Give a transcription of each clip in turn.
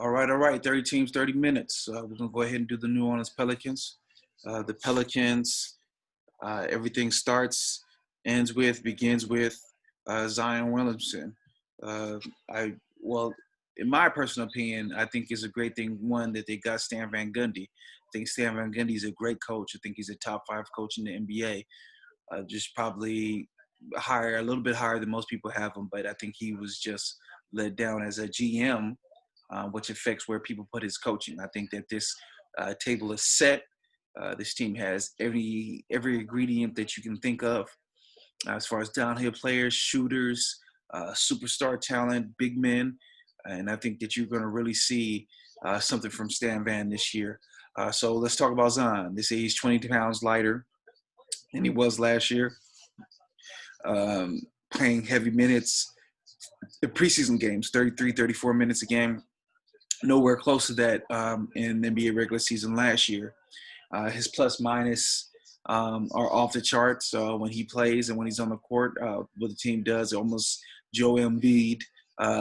All right, all right. 30 teams, 30 minutes. We're going to go ahead and do the New Orleans Pelicans. The Pelicans, everything begins with Zion Williamson. Uh, I, well, in my personal opinion, I think it's a great thing, one, that they got Stan Van Gundy. I think Stan Van Gundy is a great coach. I think he's a top five coach in the NBA. Just probably higher, a little bit higher than most people have him, but I think he was just let down as a GM, which affects where people put his coaching. I think that this table is set. This team has every ingredient that you can think of as far as downhill players, shooters, superstar talent, big men, and I think that you're going to really see something from Stan Van this year. So let's talk about Zion. They say he's 20 pounds lighter than he was last year, um, playing heavy minutes, the preseason games, 33, 34 minutes a game. Nowhere close to that in the NBA regular season last year. His plus minus are off the charts when he plays and when he's on the court. What the team does, almost Joe Embiid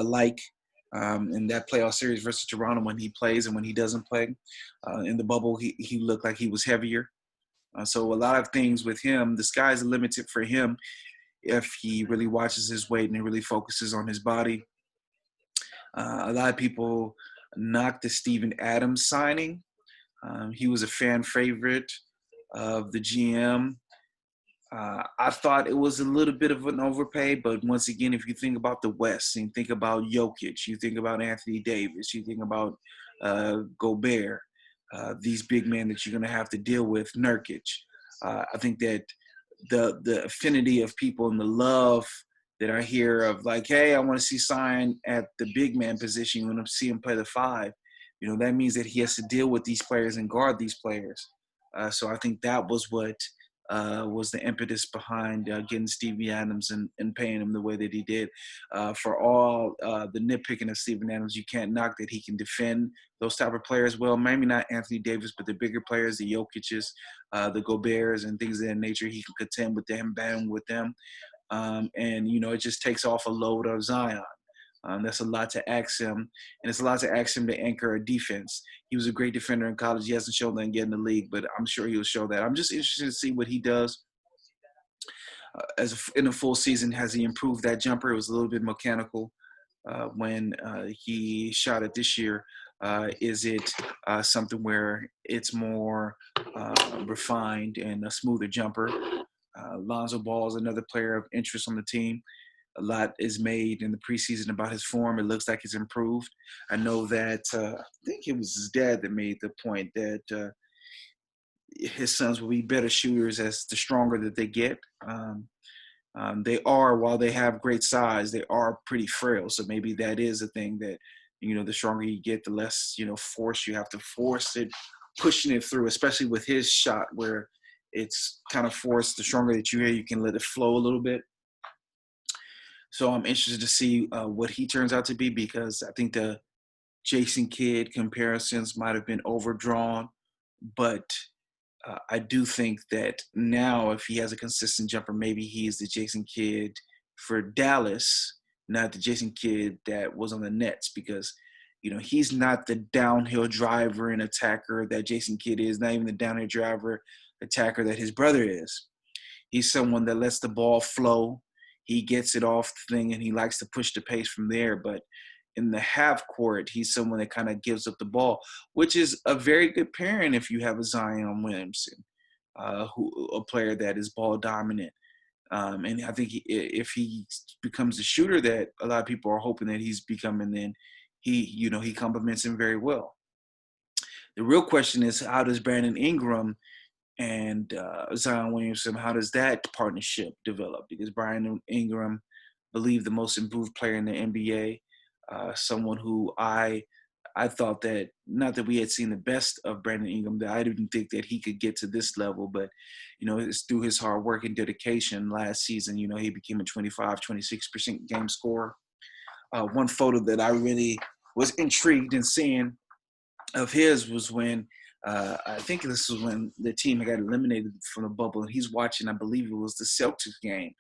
like in that playoff series versus Toronto when he plays and when he doesn't play. In the bubble, he looked like he was heavier. So a lot of things with him, the sky's the limit for him if he really watches his weight and he really focuses on his body. A lot of people knocked the Steven Adams signing. He was a fan favorite of the GM. I thought it was a little bit of an overpay, but once again, if you think about the West and think about Jokic, you think about Anthony Davis, you think about Gobert, these big men that you're going to have to deal with, Nurkic. I think that the affinity of people and the love that are here of like, hey, I want to see Zion at the big man position. You want to see him play the five. That means that he has to deal with these players and guard these players. So I think that was what was the impetus behind getting Stevie Adams and paying him the way that he did. For all the nitpicking of Steven Adams, you can't knock that he can defend those type of players well. Maybe not Anthony Davis, but the bigger players, the Jokic's, the Goberts, and things of that nature. He can contend with them, battle with them. And it just takes off a load of Zion. That's a lot to ask him, and it's a lot to ask him to anchor a defense. He was a great defender in college. He hasn't shown that yet in the league, but I'm sure he'll show that. I'm just interested to see what he does in a full season. Has he improved that jumper? It was a little bit mechanical when he shot it this year. Is it something where it's more refined and a smoother jumper? Lonzo Ball is another player of interest on the team. A lot is made in the preseason about his form. It looks like he's improved. I know that I think it was his dad that made the point that his sons will be better shooters as the stronger that they get. They are, while they have great size, they are pretty frail. So maybe that is a thing that, the stronger you get, the less, force you have to force it, pushing it through, especially with his shot where it's kind of forced. The stronger that you can let it flow a little bit. So I'm interested to see what he turns out to be, because I think the Jason Kidd comparisons might have been overdrawn, but I do think that now if he has a consistent jumper, maybe he's the Jason Kidd for Dallas, not the Jason Kidd that was on the Nets, because he's not the downhill driver and attacker that Jason Kidd is, not even the downhill driver attacker that his brother is. He's someone that lets the ball flow. He gets it off the thing and he likes to push the pace from there. But in the half court, he's someone that kind of gives up the ball, which is a very good pairing if you have a Zion Williamson, a player that is ball dominant. And I think if he becomes the shooter that a lot of people are hoping that he's becoming, then he complements him very well. The real question is, how does Brandon Ingram and Zion Williamson, how does that partnership develop? Because Brandon Ingram, believe the most improved player in the NBA, someone who I thought that, not that we had seen the best of Brandon Ingram, that I didn't think that he could get to this level, but, it's through his hard work and dedication last season, he became a 25, 26% game scorer. One photo that I really was intrigued in seeing of his was when I think this was when the team got eliminated from the bubble, and he's watching, I believe it was the Celtics game,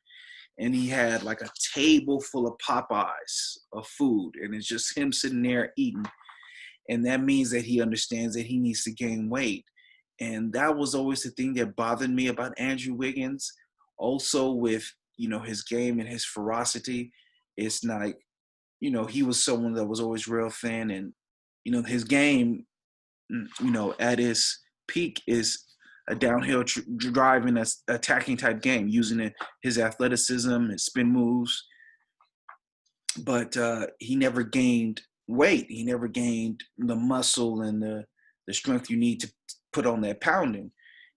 and he had like a table full of Popeyes of food, and it's just him sitting there eating. And that means that he understands that he needs to gain weight. And that was always the thing that bothered me about Andrew Wiggins. Also with, his game and his ferocity. It's like, he was someone that was always real thin, and, his game, at his peak is a downhill driving, attacking type game, using his athleticism, his spin moves. But he never gained weight. He never gained the muscle and the strength you need to put on that pounding.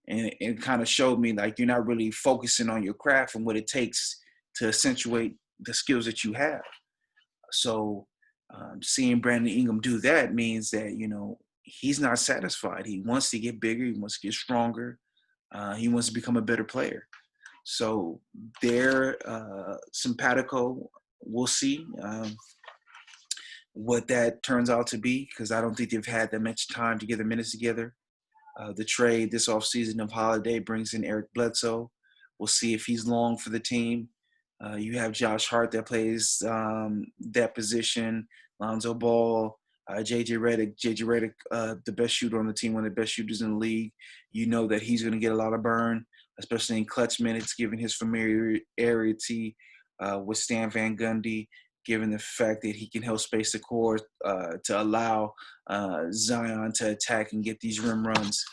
And it kind of showed me like you're not really focusing on your craft and what it takes to accentuate the skills that you have. So seeing Brandon Ingram do that means that, he's not satisfied. He wants to get bigger. He wants to get stronger. He wants to become a better player. So they're simpatico. We'll see what that turns out to be, because I don't think they've had that much time to get their minutes together. The trade this offseason of Holiday brings in Eric Bledsoe. We'll see if he's long for the team. You have Josh Hart that plays that position, Lonzo Ball, JJ Redick. JJ Redick, the best shooter on the team, one of the best shooters in the league. You know that he's going to get a lot of burn, especially in clutch minutes, given his familiarity with Stan Van Gundy, given the fact that he can help space the court to allow Zion to attack and get these rim runs.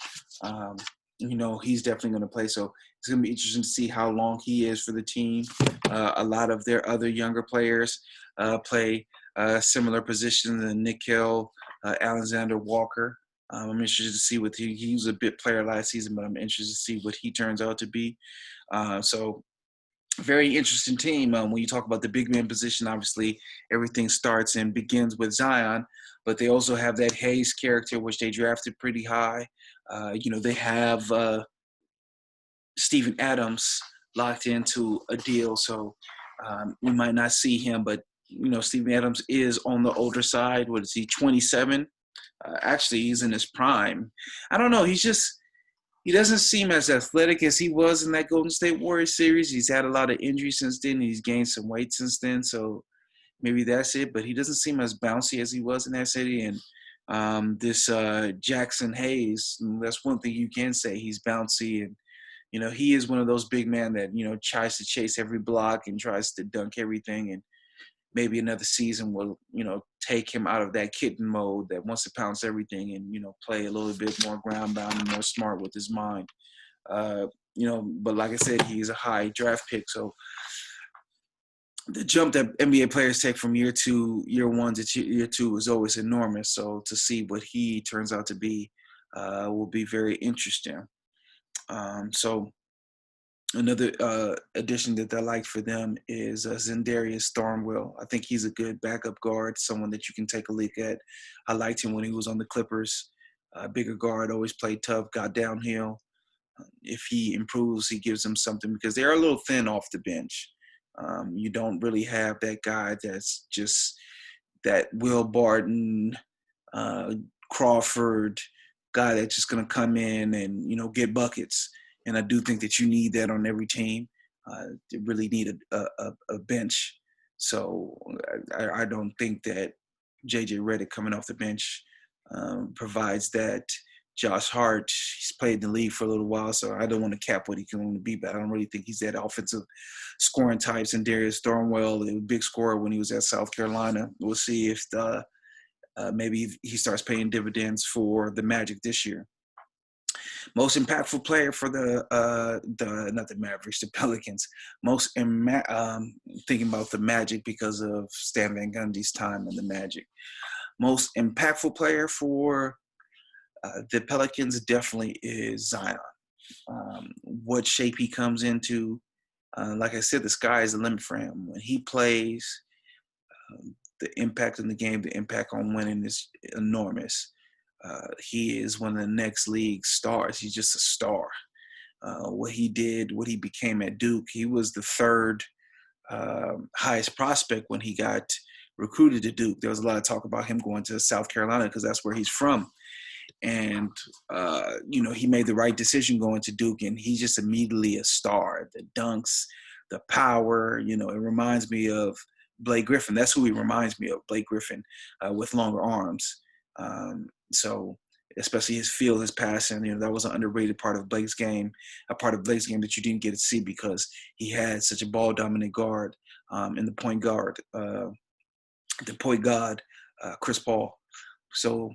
He's definitely going to play. So it's going to be interesting to see how long he is for the team. A lot of their other younger players play similar positions than Nickel, Alexander Walker. I'm interested to see what he was a bit player last season, but I'm interested to see what he turns out to be. So very interesting team. When you talk about the big man position, obviously everything starts and begins with Zion, but they also have that Hayes character, which they drafted pretty high. They have Steven Adams locked into a deal, so we might not see him, but Steven Adams is on the older side. What is he, 27? Actually, he's in his prime. I don't know. He doesn't seem as athletic as he was in that Golden State Warriors series. He's had a lot of injuries since then. He's gained some weight since then, so maybe that's it. But he doesn't seem as bouncy as he was in that city. And this Jackson Hayes, that's one thing you can say. He's bouncy, and he is one of those big men that tries to chase every block and tries to dunk everything. And maybe another season will take him out of that kitten mode that wants to pounce everything and play a little bit more ground bound and more smart with his mind. But like I said, he's a high draft pick, so the jump that NBA players take from year one to year two is always enormous. So to see what he turns out to be will be very interesting. So another addition that I like for them is Zendarius Stormwell. I think he's a good backup guard, someone that you can take a look at. I liked him when he was on the Clippers. Bigger guard, always played tough, got downhill. If he improves, he gives them something, because they're a little thin off the bench. You don't really have that guy that's just that Will Barton, Crawford guy that's just going to come in and, get buckets. And I do think that you need that on every team. You really need a bench. So I don't think that JJ Redick coming off the bench provides that. Josh Hart, he's played in the league for a little while, so I don't want to cap what he can only be, but I don't really think he's that offensive scoring type. And Darius Thornwell, a big scorer when he was at South Carolina. We'll see if maybe he starts paying dividends for the Magic this year. Most impactful player for not the Mavericks, the Pelicans. Thinking about the Magic because of Stan Van Gundy's time in the Magic. Most impactful player for the Pelicans definitely is Zion. What shape he comes into, like I said, the sky is the limit for him. When he plays, the impact in the game, the impact on winning is enormous. He is one of the next league stars. He's just a star. What he did, what he became at Duke, he was the third highest prospect when he got recruited to Duke. There was a lot of talk about him going to South Carolina because that's where he's from. And, he made the right decision going to Duke, and he's just immediately a star. The dunks, the power, it reminds me of Blake Griffin. That's who he reminds me of, Blake Griffin, with longer arms. So especially his feel, his passing, that was an underrated part of Blake's game, a part of Blake's game that you didn't get to see because he had such a ball dominant guard in the point guard, Chris Paul. So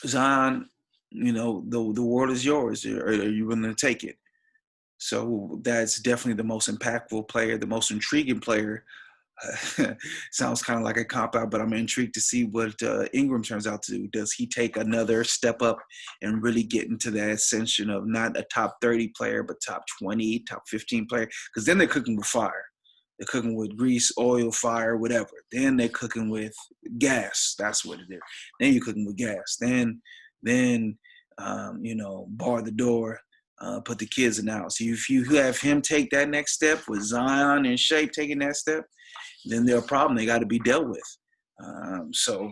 Zion, the world is yours. Are you willing to take it? So that's definitely the most impactful player, the most intriguing player. Sounds kind of like a cop out, but I'm intrigued to see what Ingram turns out to do. Does he take another step up and really get into that ascension of not a top 30 player, but top 20, top 15 player? Because then they're cooking with fire. They're cooking with grease, oil, fire, whatever. Then they're cooking with gas. That's what it is. Then you're cooking with gas. Then, bar the door, put the kids in the house. If you have him take that next step with Zion and Shape taking that step, then they're a problem. They got to be dealt with. So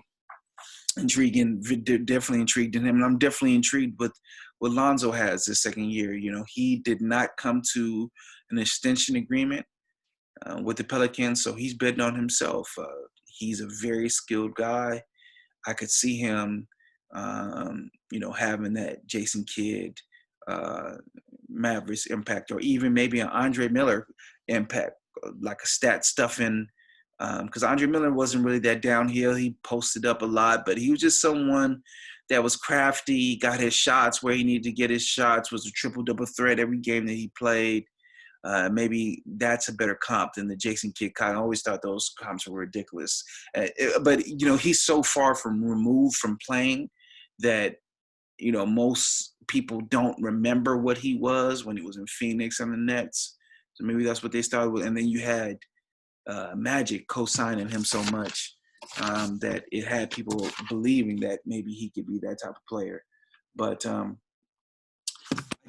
intriguing, definitely intrigued in him. And I'm definitely intrigued with what Lonzo has this second year. He did not come to an extension agreement with the Pelicans, so he's betting on himself. He's a very skilled guy. I could see him, having that Jason Kidd, Mavericks impact, or even maybe an Andre Miller impact, like a stat stuffing. Because Andre Miller wasn't really that downhill. He posted up a lot, but he was just someone that was crafty, got his shots where he needed to get his shots, was a triple-double threat every game that he played. Maybe that's a better comp than the Jason Kidd comp. I always thought those comps were ridiculous. But he's so far removed from playing that, most people don't remember what he was when he was in Phoenix and the Nets. So maybe that's what they started with. And then you had Magic co-signing him so much that it had people believing that maybe he could be that type of player. But I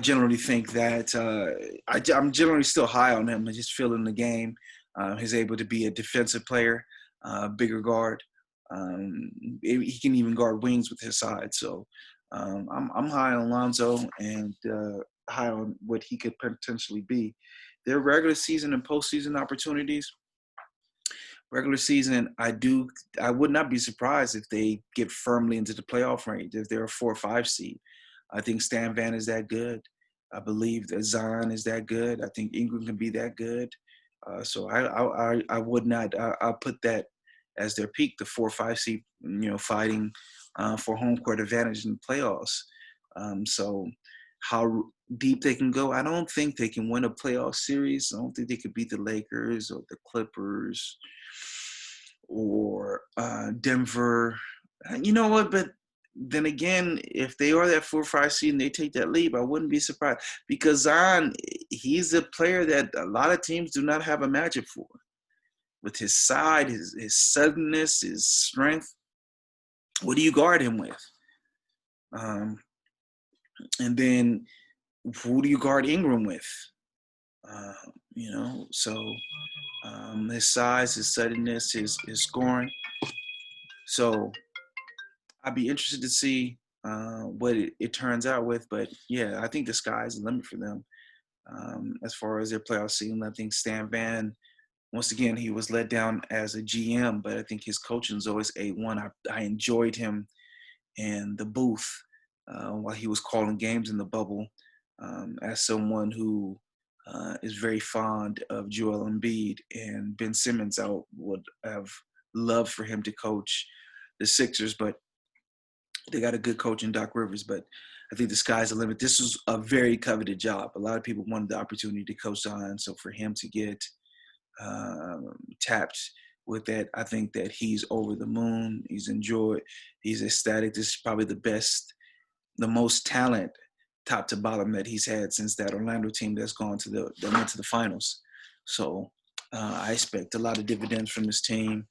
generally think that I'm generally still high on him. I just feel in the game he's able to be a defensive player, bigger guard. He can even guard wings with his side. So I'm high on Lonzo and high on what he could potentially be. Their regular season and postseason opportunities. Regular season, I would not be surprised if they get firmly into the playoff range, if they're a 4 or 5 seed. I think Stan Van is that good. I believe that Zion is that good. I think Ingram can be that good. So I would not. I'll put that as their peak, the 4 or 5 seed. Fighting for home court advantage in the playoffs. So how deep they can go, I don't think they can win a playoff series. I don't think they could beat the Lakers or the Clippers or Denver. You know what? But then again, if they are that 4 or 5 seed and they take that leap, I wouldn't be surprised because Zion, he's a player that a lot of teams do not have a matchup for. With his side, his suddenness, his strength, what do you guard him with? And then who do you guard Ingram with? So his size, his suddenness, his scoring. So I'd be interested to see what it turns out with. But, yeah, I think the sky's the limit for them as far as their playoff season. I think Stan Van, once again, he was let down as a GM, but I think his coaching is always A1. I enjoyed him in the booth while he was calling games in the bubble as someone who is very fond of Joel Embiid and Ben Simmons. I would have loved for him to coach the Sixers, but they got a good coach in Doc Rivers. But I think the sky's the limit. This was a very coveted job. A lot of people wanted the opportunity to coach Zion, so for him to get tapped with that, I think that he's over the moon. He's ecstatic. This is probably the most talent top to bottom that he's had since that Orlando team that went to the finals. So I expect a lot of dividends from this team,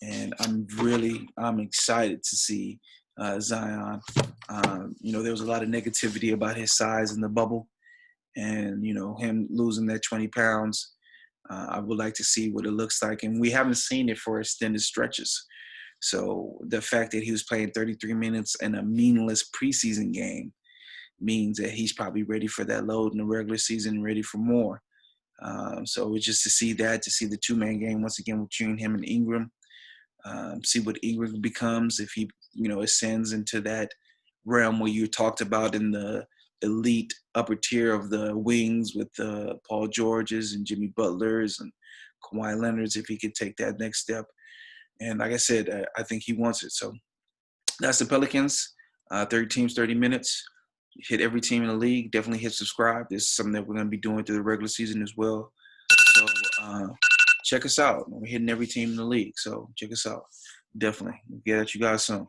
and I'm excited to see Zion. There was a lot of negativity about his size in the bubble, and him losing that 20 pounds. I would like to see what it looks like, and we haven't seen it for extended stretches. So the fact that he was playing 33 minutes in a meaningless preseason game means that he's probably ready for that load in the regular season, ready for more. So it's just to see the two-man game once again between him and Ingram, see what Ingram becomes if he ascends into that realm where you talked about in the elite upper tier of the wings with Paul Georges and Jimmy Butlers and Kawhi Leonard's, if he could take that next step. And like I said, I think he wants it. So that's the Pelicans. 30 teams, 30 minutes. Hit every team in the league. Definitely hit subscribe. This is something that we're going to be doing through the regular season as well. So check us out. We're hitting every team in the league. So check us out. Definitely. We'll get at you guys soon.